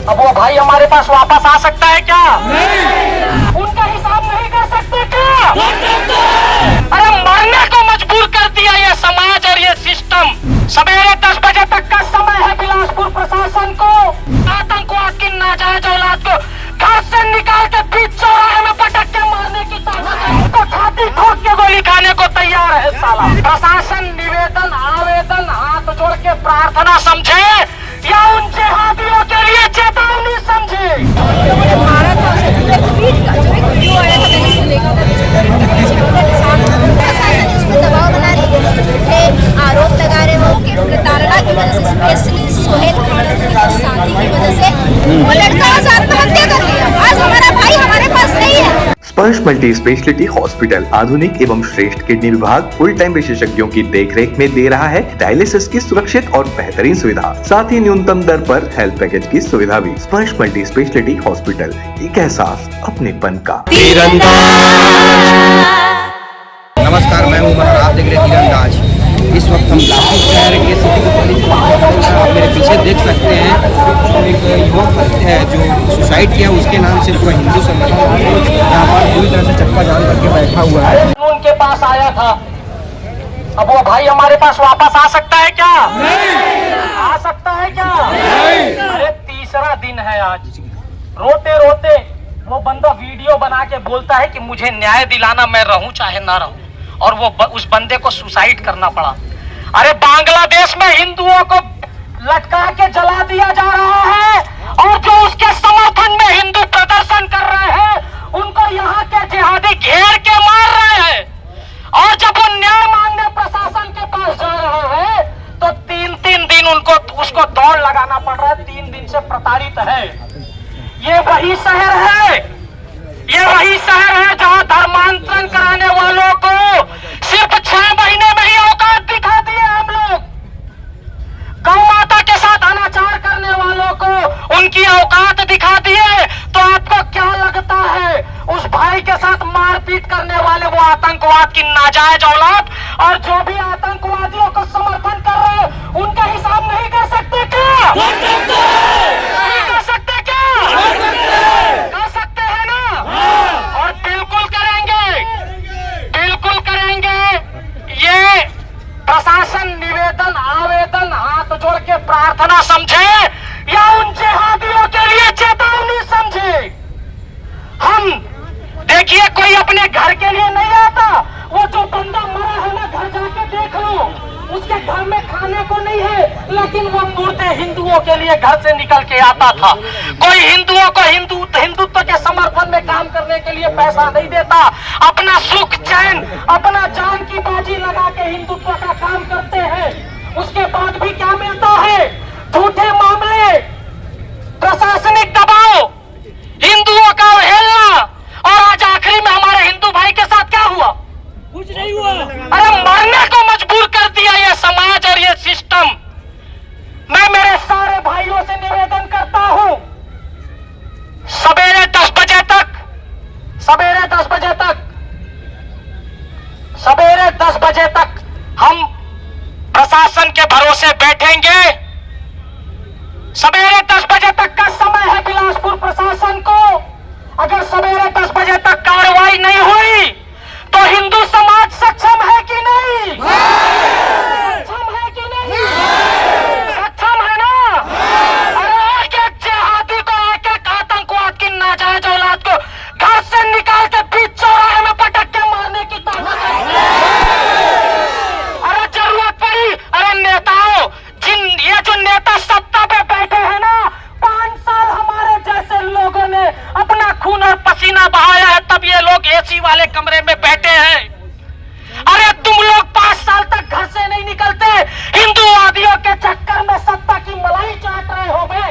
अब वो भाई हमारे पास वापस आ सकता है क्या? नहीं। उनका हिसाब नहीं कर सकते क्या? कर सकते हैं। अरे मरने को मजबूर कर दिया ये समाज और ये सिस्टम। सवेरे 10 बजे तक का समय है बिलासपुर प्रशासन को आतंकवाद की नाजायज औलाद को घर से निकाल के बीच चौराहे में पटक के मारने की ताकत है। तो छाती ठोक के गोली खाने को तैयार है साला। प्रशासन निवेदन आवेदन हाथ जोड़ के प्रार्थना समझे या उन जिहादियों के लिए चेतावनी समझे? मारा था उसे पूरे पीट का जो एक वीडियो आया था मैंने उसको देखा प्रशासन उसको दबाव बना रही है, झूठे आरोप लगा रहे हो कि प्रताड़ना की वजह से स्पेशली सोहेल खान की शादी की वजह से वो लड़का आज आत्महत्या कर लिया। आज हमारा भाई हमारे पास नहीं है। स्पर्श मल्टी स्पेशलिटी हॉस्पिटल आधुनिक एवं श्रेष्ठ किडनी विभाग फुल टाइम विशेषज्ञों की देखरेख में दे रहा है डायलिसिस की सुरक्षित और बेहतरीन सुविधा, साथ ही न्यूनतम दर पर हेल्थ पैकेज की सुविधा भी। स्पर्श मल्टी स्पेशलिटी हॉस्पिटल, एक एहसास अपनेपन का। नमस्कार, मैं हूं मनोहर, आप देख रहे हैं तीरंदाज। इस वक्त हम बिलासपुर शहर के सिटी पुलिस आप मेरे पीछे देख सकते हैं। एक युवक है जो सुसाइड किया, उसके नाम से पूरा हिंदू संगठन यहाँ पर पूरी तरह से चक्का जाम करके बैठा हुआ है। उनके पास आया था, अब वो भाई हमारे पास वापस आ सकता है क्या? नहीं। आ सकता है क्या? नहीं। अरे तीसरा दिन है आज। रोते रोते वो बंदा वीडियो बना के बोलता है कि मुझे न्याय दिलाना, मैं रहूं चाहे ना रहूं, और वो उस बंदे को सुसाइड करना पड़ा। अरे बांग्लादेश में हिंदुओं को लटका के जला दिया जा रहा है और जो उसके समर्थन में हिंदू प्रदर्शन कर रहे हैं उनको यहाँ के जिहादी घेर के मार रहे हैं। और जब वो न्याय मांगने प्रशासन के पास जा रहा है तो 3-3 दिन उसको दौड़ लगाना पड़ रहा है। 3 दिन से प्रताड़ित है। ये वही शहर है जहां धर्मांतरण कराने वालों को सिर्फ 6 महीने में ही औकात दिखा दिए हम लोग। गौ माता के साथ अनाचार करने वालों को उनकी औकात दिखा दिए। तो आपको क्या लगता है उस भाई के साथ मारपीट करने वाले वो आतंकवाद की नाजायज औलाद और जो भी आतंकवादियों को समर्थन कर रहे हैं उनका हिसाब नहीं कर सकते क्या? कर सकते हैं। नहीं कर सकते क्या? कर सकते हैं ना? और बिल्कुल करेंगे। ये प्रशासन निवेदन आवेदन हाथ जोड़ के प्रार्थना समझे या उन जिहादियों के लिए चेतावनी समझे? हम देखिए, कोई अपने घर के लिए नहीं आता। वो जो बंदा मरा है ना, घर जाके देख लो, उसके घर में खाने को नहीं है, लेकिन वो मूर्ति हिंदुओं के लिए घर से निकल के आता था। कोई हिंदुओं को हिंदुत्व के समर्थन में काम करने के लिए पैसा नहीं देता। अपना सुख चैन, अपना जान की बाजी लगा के हिंदुत्व का काम करते हैं। उसके बाद भी क्या मिलता है? झूठे मामले, प्रशासनिक दबाव, हिंदुओं का अवहेलना, और आज आखिरी में हमारे हिंदू भाई के साथ क्या हुआ? कुछ नहीं हुआ। अरे मरने को मजबूर कर दिया ये समाज और ये सिस्टम। मैं मेरे सारे भाइयों से निवेदन करता हूं, सवेरे 10 बजे तक हम प्रशासन के भरोसे बैठेंगे। सवेरे 10 बजे तक का समय है बिलासपुर प्रशासन को। अगर सवेरे 10 बजे तक कार्रवाई नहीं हुई तो हिंदू समाज सक्षम है कि नहीं? सक्षम है कि नहीं? सक्षम है ना? अरे एक जिहादी को, एक आतंकवाद की नाजायज औलाद को घर से निकाल के बीच चौराहे में पटक के मारने की ताकत है। अरे जरूरत पड़ी, अरे नेताओं, ये जो नेता सत्ता पे बैठे हैं ना, 5 साल हमारे जैसे लोगों ने अपना खून और पसीना बहाया है, तब ये लोग एसी वाले कमरे में बैठे हैं। अरे तुम लोग 5 साल तक घर से नहीं निकलते, हिंदूवादियों के चक्कर में सत्ता की मलाई चाट रहे हो। बे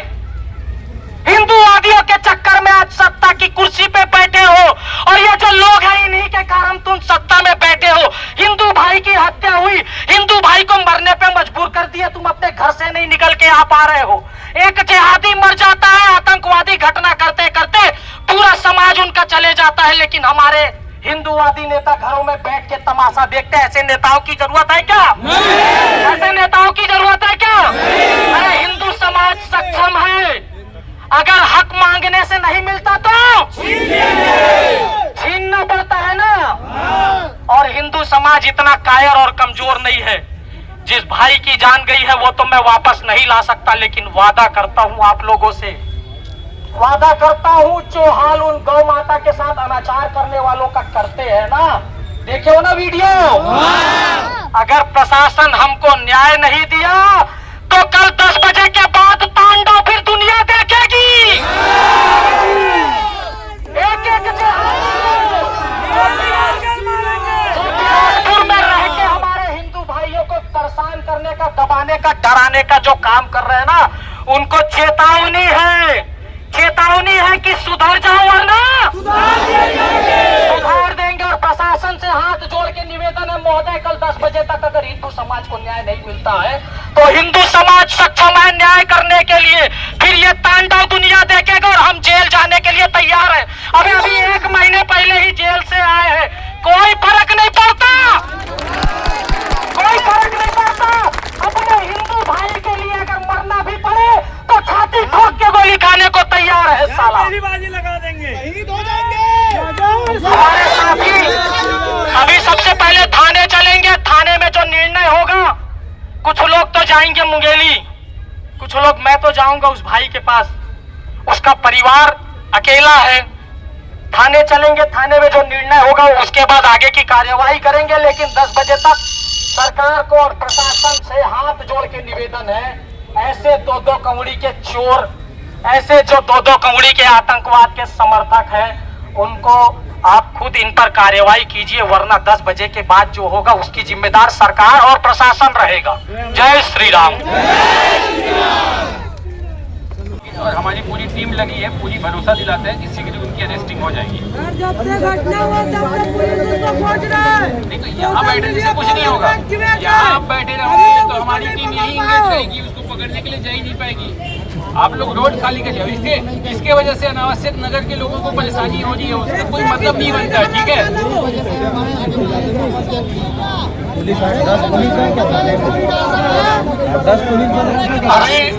हिंदूवादियों के चक्कर में आज सत्ता की कुर्सी पे बैठे हो, और ये जो लोग हैं इन्हीं के कारण तुम सत्ता में बैठे हो। हिंदू भाई की हत्या हुई, हिंदू भाई को मरने पे मजबूर कर दिया, तुम अपने घर से नहीं निकल के आ पा रहे हो। एक जिहादी मर जाता है, आतंकवादी घटना करते करते पूरा समाज उनका चले जाता है, लेकिन हमारे हिंदूवादी नेता घरों में बैठ के तमाशा देखते हैं। ऐसे नेताओं की जरूरत है क्या? ऐसे नेताओं की जरूरत है क्या? अरे हिंदू समाज सक्षम है। अगर हक मांगने से नहीं मिलता तो छीनना पड़ता है ना। और हिंदू समाज इतना कायर और कमजोर नहीं है। जिस भाई की जान गई है वो तो मैं वापस नहीं ला सकता, लेकिन वादा करता हूं आप लोगों से, वादा करता हूं जो हाल उन गौ माता के साथ अनाचार करने वालों का करते हैं ना, देखे हो ना वीडियो। अगर प्रशासन हमको न्याय नहीं दिया तो कल 10 बजे के बाद तांडव फिर दुनिया देखेगी। एक बिलासपुर में रह के हमारे हिंदू भाइयों को परेशान करने का, दबाने का, डराने का जो काम कर रहे हैं ना, उनको चेतावनी है कि सुधर जाओ वरना सुधार देंगे। और प्रशासन से हाथ जोड़ के निवेदन है महोदय, कल 10 बजे तक अगर हिंदू समाज को न्याय नहीं मिलता है तो हिंदू समाज सक्षम है न्याय करने के लिए। फिर ये तांडव दुनिया देखेगा और हम जेल जाने के लिए तैयार है। अभी 1 महीने पहले ही जेल से आए हैं, कोई फर्क नहीं पड़ता, कोई फर्क नहीं पड़ता। अपने हिंदू भाई के लिए अगर मरना भी पड़े तो छाती ठोक के गोली खाने को तैयार है साला। बाजी लगा देंगे, शहीद हो जाएंगे। हमारे साथी अभी सबसे पहले थाने चलेंगे। थाने में जो निर्णय होगा, कुछ लोग तो जाएंगे मुंगेली, कुछ लोग, मैं तो जाऊंगा उस भाई के पास, उसका परिवार अकेला है। थाने चलेंगे, थाने में जो निर्णय होगा उसके बाद आगे की कार्यवाही करेंगे। लेकिन 10 बजे तक सरकार को और प्रशासन से हाथ जोड़ के निवेदन है, ऐसे 2-2 कौड़ी के चोर, ऐसे जो 2-2 कौड़ी के आतंकवाद के समर्थक हैं, उनको आप खुद इन पर कार्यवाही कीजिए, वरना 10 बजे के बाद जो होगा उसकी जिम्मेदार सरकार और प्रशासन रहेगा। जय श्री राम। और हमारी पूरी टीम लगी है, पूरी भरोसा दिलाते हैं जिससे कि उनकी अरेस्टिंग हो जाएगी। जब से घटना हुआ तब से पुलिस उसको खोज रहा है। नहीं तो यहाँ बैठने से कुछ नहीं होगा, यहाँ आप बैठे रहोगे तो हमारी टीम यही इंगेज रहेगी, उसको पकड़ने के लिए जा ही नहीं पाएगी। आप लोग रोड खाली कर जाओ, इसके वजह से अनावश्यक नगर के लोगों को परेशानी हो रही है, उसका कोई मतलब नहीं बनता है। ठीक है,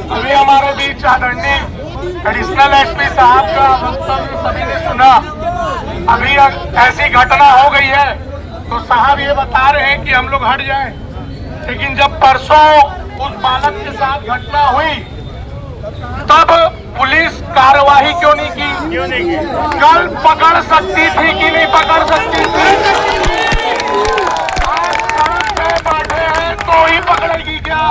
अभी हमारे बीच आदरणीय एडिशनल एसपी साहब का वक्तव्य सभी ने सुना। अभी ऐसी घटना हो गई है तो साहब ये बता रहे हैं कि हम लोग हट जाएं, लेकिन जब परसों उस बालक के साथ घटना हुई तब पुलिस कार्रवाई क्यों नहीं की? कल पकड़ सकती थी कि नहीं पकड़ सकती थी? आज सड़क पे बैठे हैं तो ही पकड़ेगी क्या?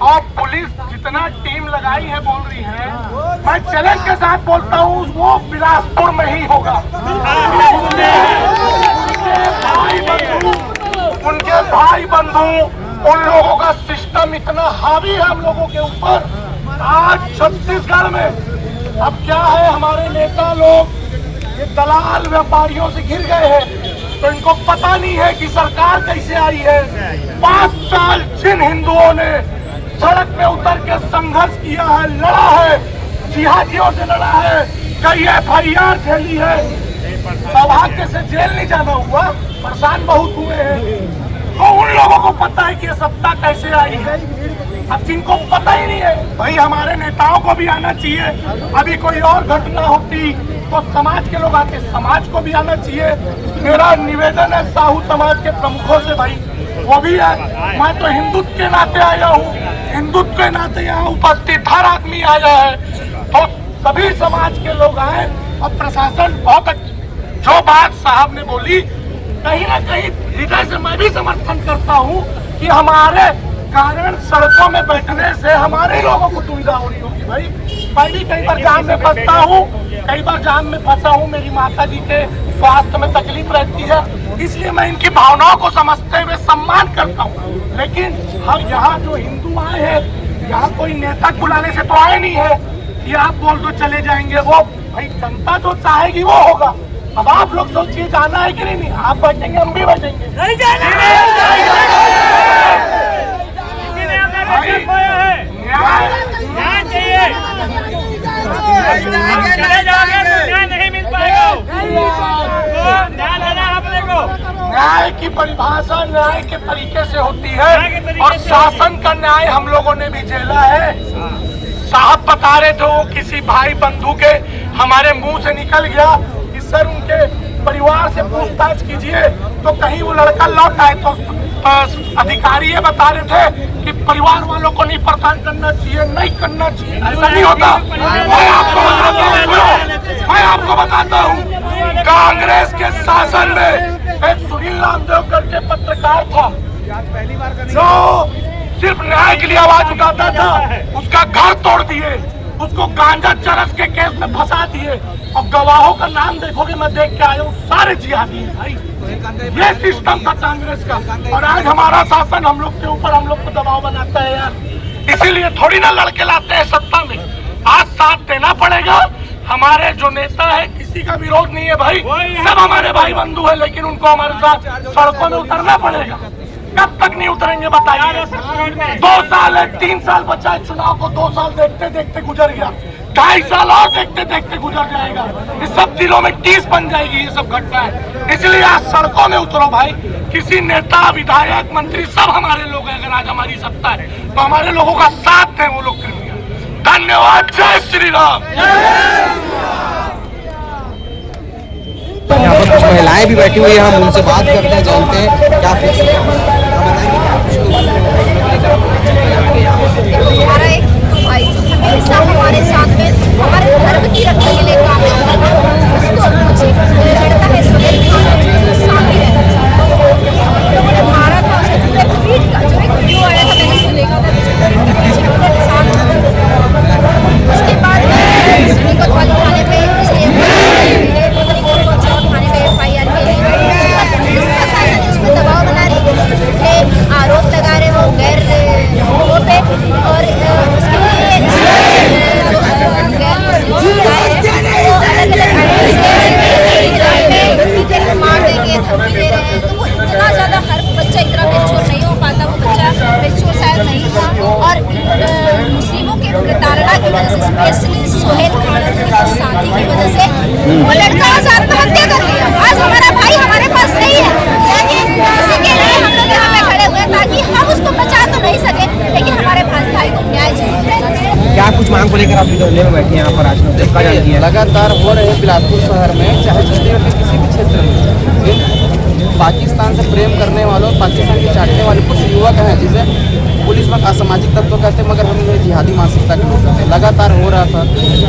और पुलिस जितना टीम लगाई है बोल रही है, मैं चैलेंज के साथ बोलता हूँ वो बिलासपुर में ही होगा। उनके भाई बंधु उन लोगों का सिस्टम इतना हावी है हम लोगों के ऊपर। आज छत्तीसगढ़ में अब क्या है, हमारे नेता लोग ये दलाल व्यापारियों से घिर गए हैं, तो इनको पता नहीं है कि सरकार कैसे आई है। 5 साल जिन हिंदुओं ने सड़क पे उतर के संघर्ष किया है, लड़ा है, जिहादियों से लड़ा है, कई FIR झेली है, सौभाग्य से जेल नहीं जाना हुआ, परेशान बहुत हुए हैं। तो उन लोगों को पता है कि ये सत्ता कैसे आई है। अब जिनको पता ही नहीं है, भाई हमारे नेताओं को भी आना चाहिए। अभी कोई और घटना होती तो समाज के लोग आते, समाज को भी आना चाहिए। मेरा निवेदन है साहू समाज के प्रमुखों से, भाई वो भी है, मैं तो हिंदुत्व के नाते आया हूँ, हिंदुत्व के नाते यहाँ उपस्थित हर आदमी आया है, तो सभी समाज के लोग आए। और प्रशासन बहुत जो बात साहब ने बोली, कहीं ना कहीं हृदय से मैं भी समर्थन करता हूँ कि हमारे कारण सड़कों में बैठने से हमारे लोगों को दुविधा हो रही होगी। भाई मैं भी कई बार जाम में फंसता हूँ, कई बार जाम में फंसा हूँ, मेरी माता जी के स्वास्थ्य में तकलीफ रहती है, इसलिए मैं इनकी भावनाओं को समझते हुए सम्मान करता हूँ। लेकिन हम यहाँ जो हिंदू आए हैं, यहाँ कोई नेता बुलाने से तो आए नहीं है कि आप बोल दो चले जाएंगे। वो भाई जनता जो चाहेगी वो होगा। अब आप लोग सोचिए जाना है कि नहीं, आप बैठेंगे हम भी बैठेंगे। नहीं जाना है। न्याय चाहिए, चले जाओगे तो न्याय नहीं मिल पाएगा, न्याय लेना अपने को। न्याय की परिभाषा न्याय के तरीके से होती है, और शासन का न्याय हम लोगों ने भी झेला है। साहब बता रहे थे, वो किसी भाई बंधु के हमारे मुंह से निकल गया कि सर उनके परिवार से पूछताछ कीजिए, तो कहीं वो लड़का लौट आए। तो अधिकारी ये बता रहे थे कि परिवार वालों को नहीं परेशान करना चाहिए, नहीं करना चाहिए, ऐसा नहीं होता। मैं आपको बताता हूँ, कांग्रेस के शासन में एक सुनील नामदेव करके पत्रकार था जो सिर्फ न्याय के लिए आवाज उठाता था, उसका घर तोड़ दिए, उसको गांजा चरस के केस में फंसा दिए, और गवाहों का नाम देखोगे, मैं देख के आया हूँ, सारे जिहादी हैं भाई। ये सिस्टम था कांग्रेस का, और आज हमारा शासन हम लोग के ऊपर हम लोग को दबाव बनाता है यार। इसीलिए थोड़ी ना लड़के लाते हैं सत्ता में, आज साथ देना पड़ेगा। हमारे जो नेता है किसी का विरोध नहीं है भाई, सब हमारे भाई बंधु है, लेकिन उनको हमारे साथ सड़कों में उतरना पड़ेगा। कब तक नहीं उतरेंगे बताइए? 2 साल है, 3 साल बचा है चुनाव को, 2 साल देखते देखते गुजर गया, 2.5 साल और देखते देखते गुजर जाएगा। इस सब दिलों में टीस बन जाएगी ये सब घटनाएं। इसलिए आज सड़कों में उतरो भाई। किसी नेता, विधायक, मंत्री सब हमारे लोग हैं। अगर आज हमारी सत्ता है तो हमारे लोगों का साथ दें वो लोग। धन्यवाद। जय श्री राम। यहाँ पर कुछ महिलाएं भी बैठी हुई हैं, हम उनसे बात करते हैं, जानते हैं क्या कुछ हमारा एक भाई जो हमेशा हमारे साथ में हमारे धर्म की रक्षा के लिए काम करता है, उसको मुझे लड़का है सोहेल खान जो साथी है, हम लोगों ने मारा था उसके पूरे पीठ का। जो एक वीडियो आया था मैंने उसको देखा था, पूरे निशान। उसके बाद सनी कोतवाली थाने पे दबाव बना रही, आरोप लगा रहे वो गैर पे, और उसके लिए मार देंगे, धमकी दे रहे हैं। तो वो इतना ज्यादा, हर बच्चा इतना बेचोर नहीं हो पाता, वो बच्चा बेचोर शायद नहीं था। और मुस्लिमों के प्रताड़ना की वजह से, स्पेशली सोहेल खान के साथी की वजह से वो लड़का आज आत्महत्या कर लिया। आज हमारा भाई हमारे पास नहीं है, लेकिन इसी के लिए हम लोग यहाँ पे खड़े हुए ताकि हम उसको बचा तो नहीं सके, लेकिन हमारे भाई को न्याय चाहिए। क्या कुछ मांग को लेकर आप धरने में बैठे हैं यहाँ पर? आज देखा जाती है लगातार हो रहे बिलासपुर शहर में, चाहे चंडीगढ़ के किसी भी क्षेत्र में, पाकिस्तान से प्रेम करने वालों, पाकिस्तान के चाटने वाले कुछ युवक हैं जिसे पुलिस में असामाजिक तत्व कहते हैं, मगर हम इन्हें जिहादी मानसिकता के लोग कहते हैं। लगातार हो रहा था।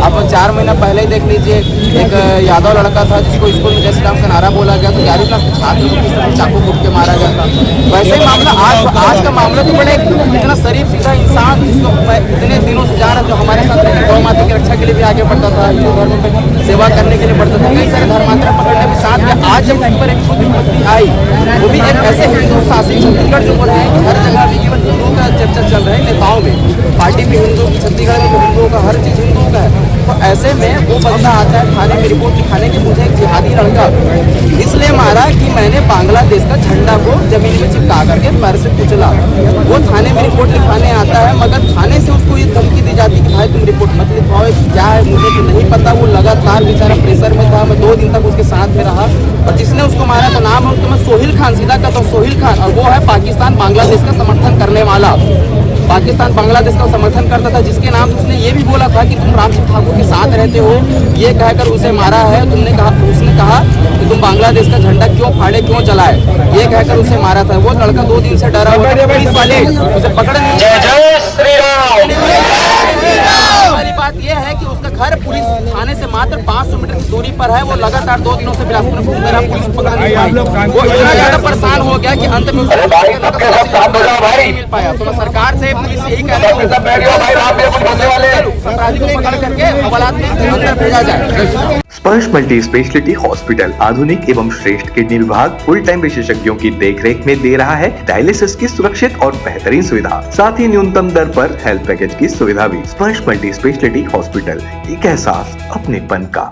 आप 4 महीना पहले ही देख लीजिए, एक यादव लड़का था जिसको स्कूल में जय श्री राम का नारा बोला गया, तो 11वीं क्लास के छात्र को किस तरह चाकू घूम के मारा गया था। वैसे ही मामला आज का मामला तो बड़े इतना शरीफ सीधा इंसान, जिसको इतने दिनों से जान, जो हमारे साथ रहकर गौ माता की रक्षा के लिए भी आगे बढ़ता था, हिंदू धर्म पे सेवा करने के लिए बढ़ता था, कई सारे धर्मांतर पकड़ने के साथ में आज जब उस पर एक विपत्ति आई, वो भी एक ऐसे हिंदू शासित छत्तीसगढ़ जो है कि हर जगह केवल हिंदुओं का चर्चा चल रहा है, नेताओं में, पार्टी भी हिंदू की, छत्तीसगढ़ में भी हिंदुओं का, हर चीज हिंदुओं का है। तो ऐसे में वो बंदा आता है थाने में रिपोर्ट दिखाने की, मुझे एक जिहादी लड़का इसलिए मारा कि मैंने बांग्लादेश का झंडा को जमीन में चिपका करके पैर से कुचला। वो थाने में रिपोर्ट लिखाने आता है, मगर थाने से उसको ये धमकी दी जाती है कि भाई तुम रिपोर्ट मत लिखवाओ, क्या है मुझे तो नहीं पता। वो लगातार बेचारा प्रेशर में था, मैं 2 दिन तक उसके साथ में रहा। और जिसने उसको मारा तो नाम है उसको मैं सोहेल खान, सीधा कहता हूँ सोहेल खान, और वो है पाकिस्तान बांग्लादेश का समर्थन करने वाला। पाकिस्तान बांग्लादेश का समर्थन करता था, जिसके नाम से उसने ये भी बोला था कि तुम राम सिंह ठाकुर के साथ रहते हो, ये कहकर उसे मारा है। उसने कहा कि तुम बांग्लादेश का झंडा क्यों फाड़े, क्यों जलाए, ये कहकर उसे मारा था। वो लड़का 2 दिन से डरा हुआ, पुलिस वाले उसे पकड़ नहीं। जय श्री राम। वाली बात यह है कि उसका घर पुलिस थाने से मात्र 500 मीटर की दूरी पर है। वो लगातार 2 दिनों से बिलासपुर में घूम रहा, पुलिस पकड़ नहीं पाई। वो इतना ज्यादा परेशान हो गया कि अंत में नहीं मिल पाया। तो मैं सरकार से पुलिस यही कह रहा हूँ, अपराधी को पकड़ करके हवालात में अंदर भेजा जाए। स्पर्श मल्टी स्पेशलिटी हॉस्पिटल आधुनिक एवं श्रेष्ठ किडनी विभाग फुल टाइम विशेषज्ञों की देखरेख में दे रहा है डायलिसिस की सुरक्षित और बेहतरीन सुविधा, साथ ही न्यूनतम दर पर हेल्थ पैकेज की सुविधा भी। स्पर्श मल्टी स्पेशलिटी हॉस्पिटल, एक एहसास अपनेपन का।